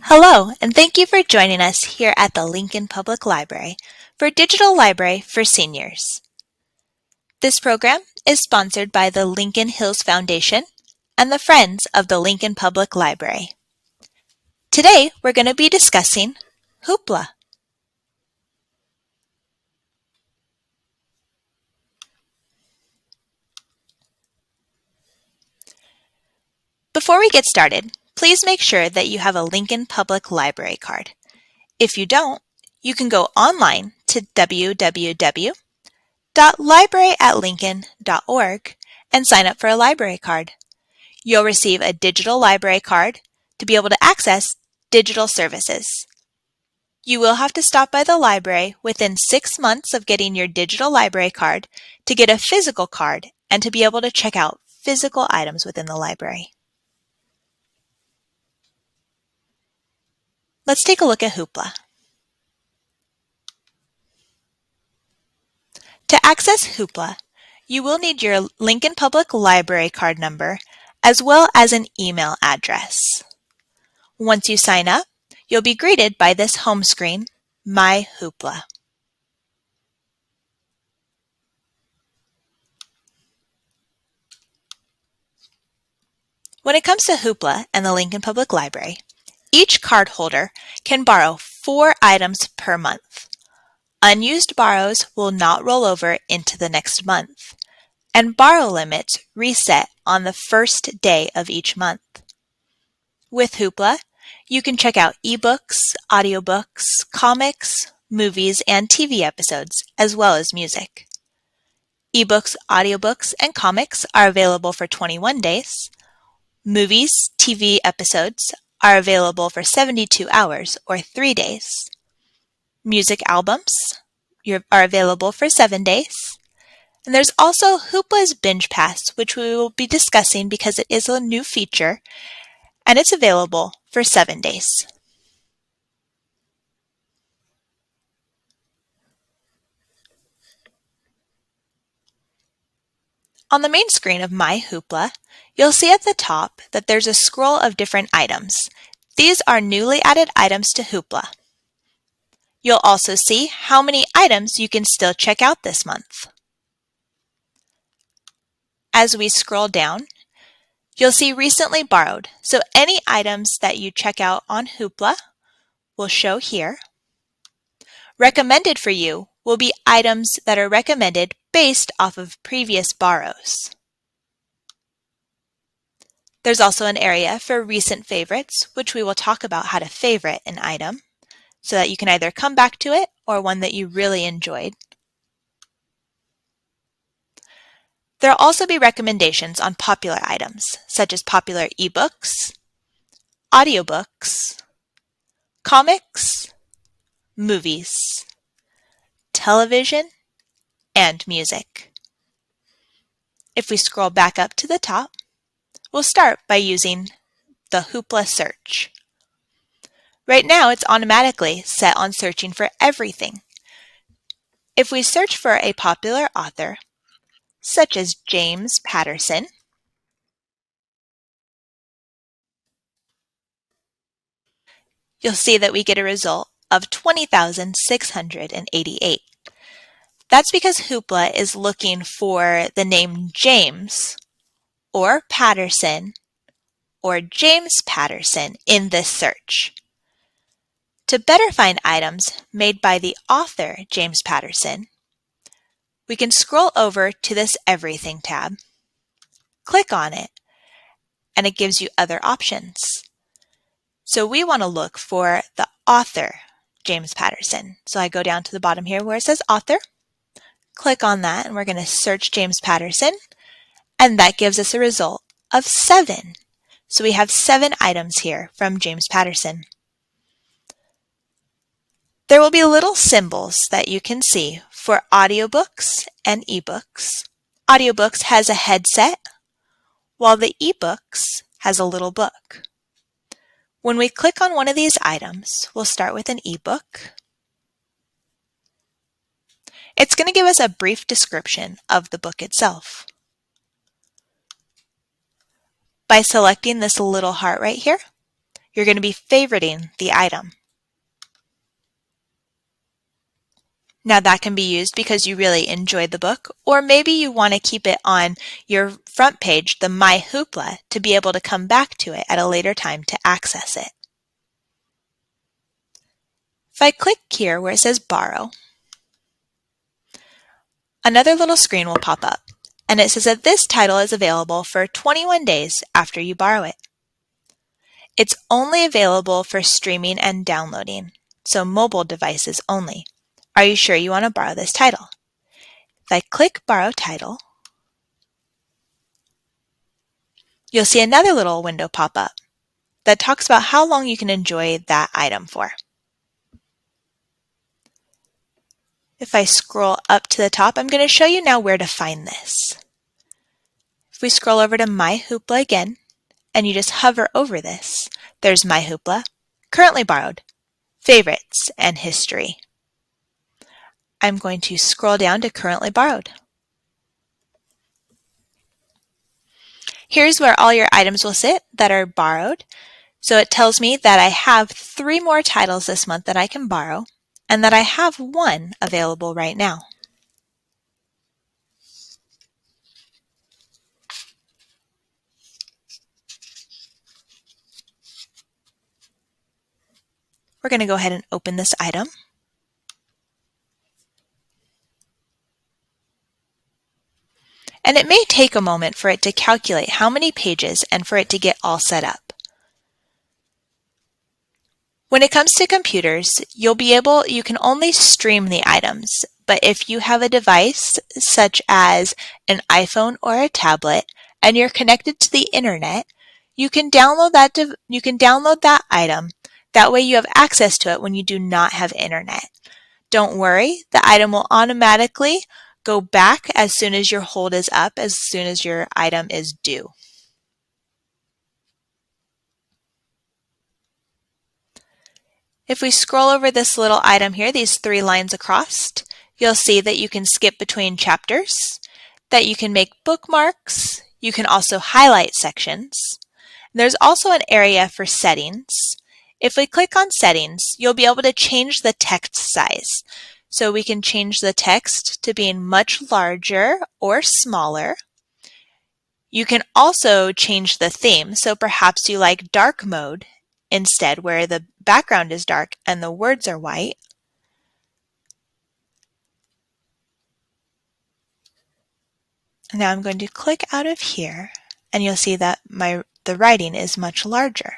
Hello, and thank you for joining us here at the Lincoln Public Library for Digital Library for Seniors. This program is sponsored by the Lincoln Hills Foundation and the Friends of the Lincoln Public Library. Today, we're going to be discussing Hoopla. Before we get started, please make sure that you have a Lincoln Public Library card. If you don't, you can go online to www.libraryatlincoln.org and sign up for a library card. You'll receive a digital library card to be able to access digital services. You will have to stop by the library within 6 months of getting your digital library card to get a physical card and to be able to check out physical items within the library. Let's take a look at Hoopla. To access Hoopla, you will need your Lincoln Public Library card number as well as an email address. Once you sign up, you'll be greeted by this home screen, My Hoopla. When it comes to Hoopla and the Lincoln Public Library, each card holder can borrow 4 items per month. Unused borrows will not roll over into the next month, and borrow limits reset on the first day of each month. With Hoopla, you can check out eBooks, audiobooks, comics, movies, and TV episodes, as well as music. eBooks, audiobooks, and comics are available for 21 days. Movies, TV episodes are available for 72 hours or 3 days. Music albums are available for 7 days. And there's also Hoopla's Binge Pass, which we will be discussing because it is a new feature, and it's available for 7 days. On the main screen of My Hoopla, you'll see at the top that there's a scroll of different items. These are newly added items to Hoopla. You'll also see how many items you can still check out this month. As we scroll down, you'll see Recently Borrowed. So any items that you check out on Hoopla will show here. Recommended for you will be items that are recommended based off of previous borrows. There's also an area for recent favorites, which we will talk about how to favorite an item so that you can either come back to it or one that you really enjoyed. There will also be recommendations on popular items, such as popular eBooks, audiobooks, comics, movies, television, and music. If we scroll back up to the top, we'll start by using the Hoopla search. Right now, it's automatically set on searching for everything. If we search for a popular author, such as James Patterson, you'll see that we get a result of 20,688. That's because Hoopla is looking for the name James or Patterson or James Patterson in this search. To better find items made by the author James Patterson, we can scroll over to this Everything tab, click on it, and it gives you other options. So we want to look for the author, James Patterson. So I go down to the bottom here where it says author, click on that, and we're going to search James Patterson, and that gives us a result of 7. So we have 7 items here from James Patterson. There will be little symbols that you can see for audiobooks and ebooks. Audiobooks has a headset, while the eBooks has a little book. When we click on one of these items, we'll start with an ebook. It's going to give us a brief description of the book itself. By selecting this little heart right here, You're going to be favoriting the item. Now that can be used because you really enjoyed the book, or maybe you want to keep it on your front page, the My Hoopla, to be able to come back to it at a later time to access it. If I click here where it says Borrow, another little screen will pop up, and it says that this title is available for 21 days after you borrow it. It's only available for streaming and downloading, so mobile devices only. Are you sure you want to borrow this title? If I click Borrow Title, you'll see another little window pop up that talks about how long you can enjoy that item for. If I scroll up to the top, I'm going to show you now where to find this. If we scroll over to My Hoopla again, and you just hover over this, there's My Hoopla, Currently Borrowed, Favorites, and History. I'm going to scroll down to Currently Borrowed. Here's where all your items will sit that are borrowed. So it tells me that I have 3 more titles this month that I can borrow, and that I have 1 available right now. We're going to go ahead and open this item. And it may take a moment for it to calculate how many pages and for it to get all set up. When it comes to computers, you can only stream the items, but if you have a device such as an iPhone or a tablet and you're connected to the internet, you can download that item. That way you have access to it when you do not have internet. Don't worry, the item will automatically go back as soon as your hold is up, as soon as your item is due. If we scroll over this little item here, these 3 lines across, you'll see that you can skip between chapters, that you can make bookmarks, you can also highlight sections. There's also an area for settings. If we click on settings, you'll be able to change the text size. So we can change the text to being much larger or smaller. You can also change the theme, so perhaps you like dark mode instead, where the background is dark and the words are white. Now I'm going to click out of here, and you'll see that the writing is much larger.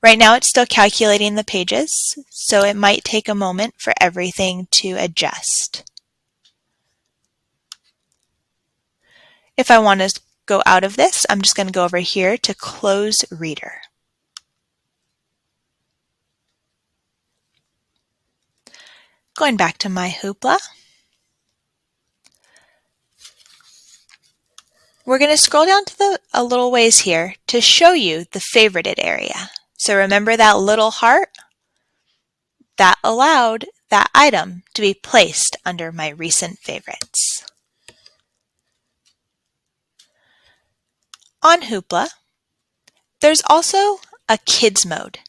Right now it's still calculating the pages, so it might take a moment for everything to adjust. If I want to go out of this, I'm just going to go over here to Close Reader. Going back to My Hoopla, we're going to scroll down to a little ways here to show you the favorited area. So remember that little heart? That allowed that item to be placed under my recent favorites. On Hoopla, there's also a kids mode.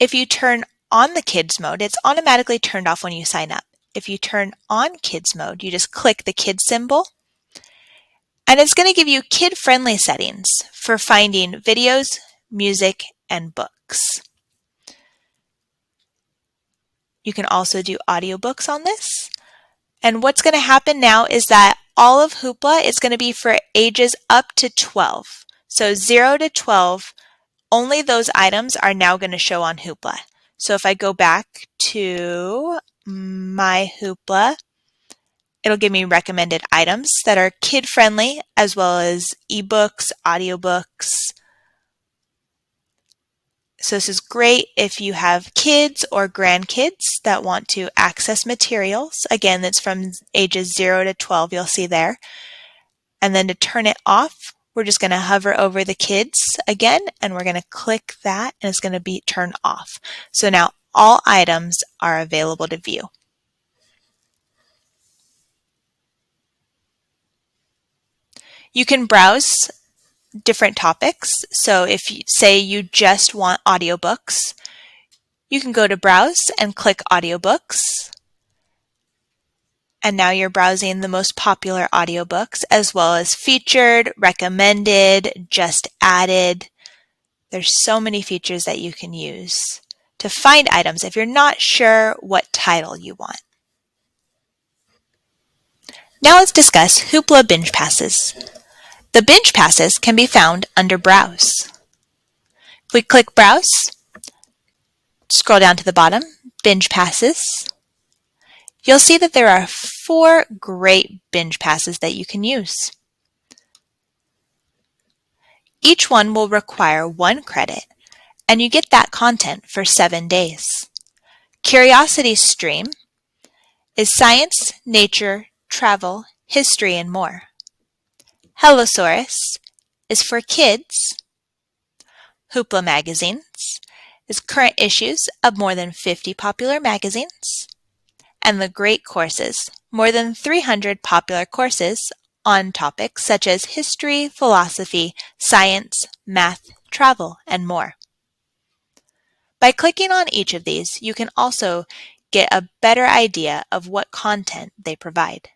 If you turn on the kids mode, it's automatically turned off when you sign up. If you turn on kids mode, you just click the kids symbol, and it's going to give you kid-friendly settings for finding videos, music, and books. You can also do audiobooks on this. And what's going to happen now is that all of Hoopla is going to be for ages up to 12. So 0 to 12, only those items are now going to show on Hoopla. So if I go back to My Hoopla, it'll give me recommended items that are kid-friendly, as well as eBooks, audiobooks. So this is great if you have kids or grandkids that want to access materials. Again, that's from ages 0 to 12, you'll see there. And then to turn it off, we're just going to hover over the kids again, and we're going to click that, and it's going to be turned off. So now all items are available to view. You can browse different topics. So if you say you just want audiobooks, you can go to Browse and click Audiobooks. And now you're browsing the most popular audiobooks as well as featured, recommended, just added. There's so many features that you can use to find items if you're not sure what title you want. Now let's discuss Hoopla Binge Passes. The Binge Passes can be found under Browse. If we click Browse, scroll down to the bottom, Binge Passes, you'll see that there are 4 great binge passes that you can use. Each one will require 1 credit, and you get that content for 7 days. Curiosity Stream is science, nature, travel, history, and more. Hellosaurus is for kids. Hoopla Magazines is current issues of more than 50 popular magazines. And the Great Courses, more than 300 popular courses on topics such as history, philosophy, science, math, travel, and more. By clicking on each of these, you can also get a better idea of what content they provide.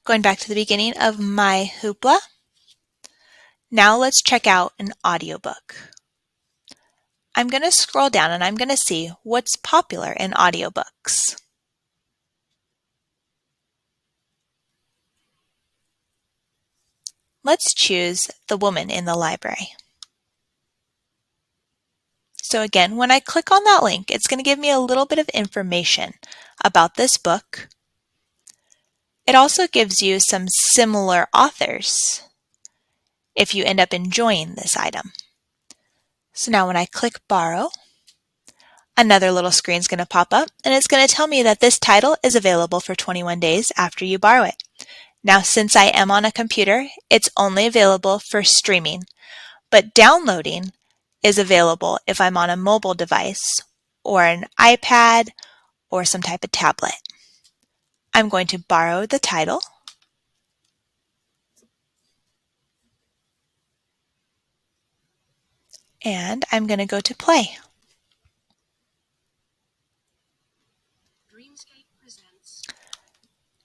Going back to the beginning of my Hoopla, now let's check out an audiobook. I'm going to scroll down and I'm going to see what's popular in audiobooks. Let's choose The Woman in the Library. So again, when I click on that link, it's going to give me a little bit of information about this book. It also gives you some similar authors if you end up enjoying this item. So now when I click Borrow, another little screen is going to pop up and it's going to tell me that this title is available for 21 days after you borrow it. Now, since I am on a computer, it's only available for streaming, but downloading is available if I'm on a mobile device or an iPad or some type of tablet. I'm going to borrow the title. And I'm going to go to play.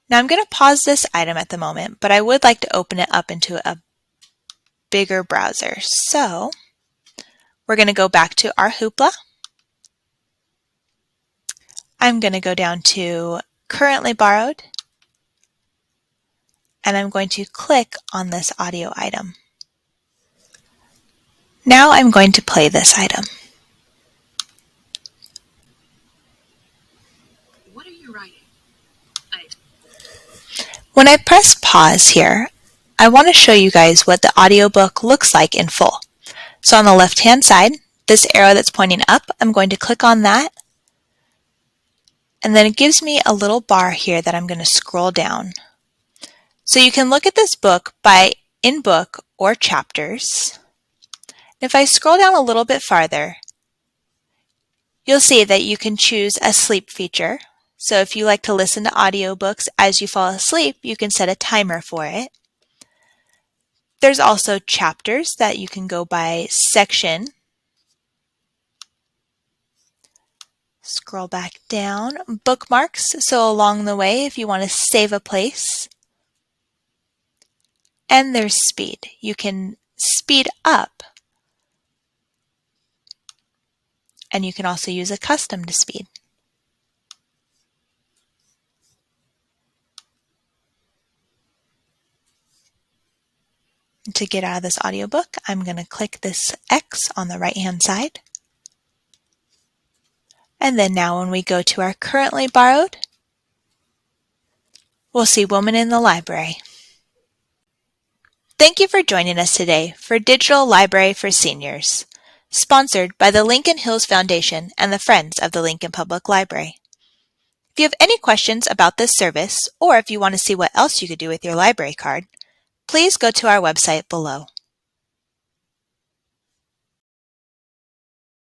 Now I'm going to pause this item at the moment, but I would like to open it up into a bigger browser. So we're going to go back to our Hoopla. I'm going to go down to Currently Borrowed, and I'm going to click on this audio item. Now I'm going to play this item. What are you writing? When I press pause here, I want to show you guys what the audiobook looks like in full. So on the left-hand side, this arrow that's pointing up, I'm going to click on that. And then it gives me a little bar here that I'm going to scroll down. So you can look at this book by in book or chapters. If I scroll down a little bit farther, you'll see that you can choose a sleep feature. So if you like to listen to audiobooks as you fall asleep, you can set a timer for it. There's also chapters that you can go by section. Scroll back down. Bookmarks, so along the way if you want to save a place. And there's speed. You can speed up. And you can also use a custom to speed. To get out of this audiobook, I'm going to click this X on the right-hand side. And then now when we go to our Currently Borrowed, we'll see Woman in the Library. Thank you for joining us today for Digital Library for Seniors, sponsored by the Lincoln Hills Foundation and the Friends of the Lincoln Public Library. If you have any questions about this service, or if you want to see what else you could do with your library card, please go to our website below.